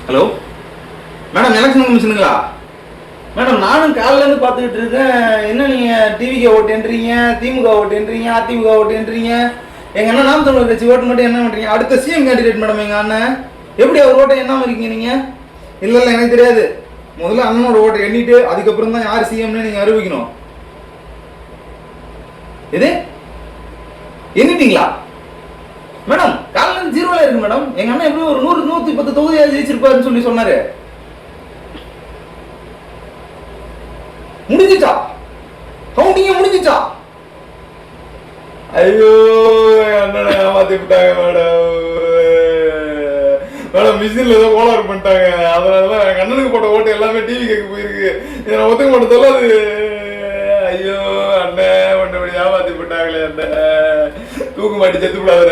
Hello madam, election கமிஷனுங்களா? Madam, நானும் காலையிலேருந்து பார்த்துக்கிட்டு இருக்கேன். என்ன நீங்கள் டிவிக்கு ஓட்டுன்றீங்க, திமுக ஓட்டுன்றீங்க, அதிமுக ஓட்டுன்றீங்க. எங்கள் அண்ணன் நாம் தமிழர் கட்சி ஓட்டு மட்டும் என்ன பண்ணுறீங்க? அடுத்த சிஎம் கேண்டிடேட் மேடம் எங்கள் அண்ணன். எப்படி அவர் ஓட்டை எண்ணாமல் இருக்கீங்க நீங்கள்? இல்லை இல்லை, எனக்கு தெரியாது. முதல்ல அண்ணனோட ஓட்டை எண்ணிட்டு அதுக்கப்புறம் தான் யார் சிஎம்னு நீங்கள் அறிவிக்கணும். எது எண்ணிட்டீங்களா மேடம்? காலையில் 0 இருக்கு மேடம். எங்க அண்ணன் எப்படி ஒரு 100-110 தொகுதியாக ஜெயிச்சிருப்பாருன்னு சொல்லி சொன்னாரு. முடிஞ்சிச்சா? கவுண்டிங்க முடிஞ்சிச்சா? ஐயோ, அண்ணனை ஏமாத்தி விட்டாங்க மேடம். மேடம், மிஷின்ல ஏதோ கோளாறு பண்ணிட்டாங்க. அதனாலதான் எங்க அண்ணனுக்கு போட்ட ஓட்டு எல்லாமே டிவி கேட்க போயிருக்கு. இதை நான் ஒத்துக்க மாட்டேன் சொல்லாது. ஐயோ அண்ணன், ஒன்று இப்படி ஏமாத்தி விட்டாங்களே அண்ணன். தூக்கு மாட்டி செத்து விடாத.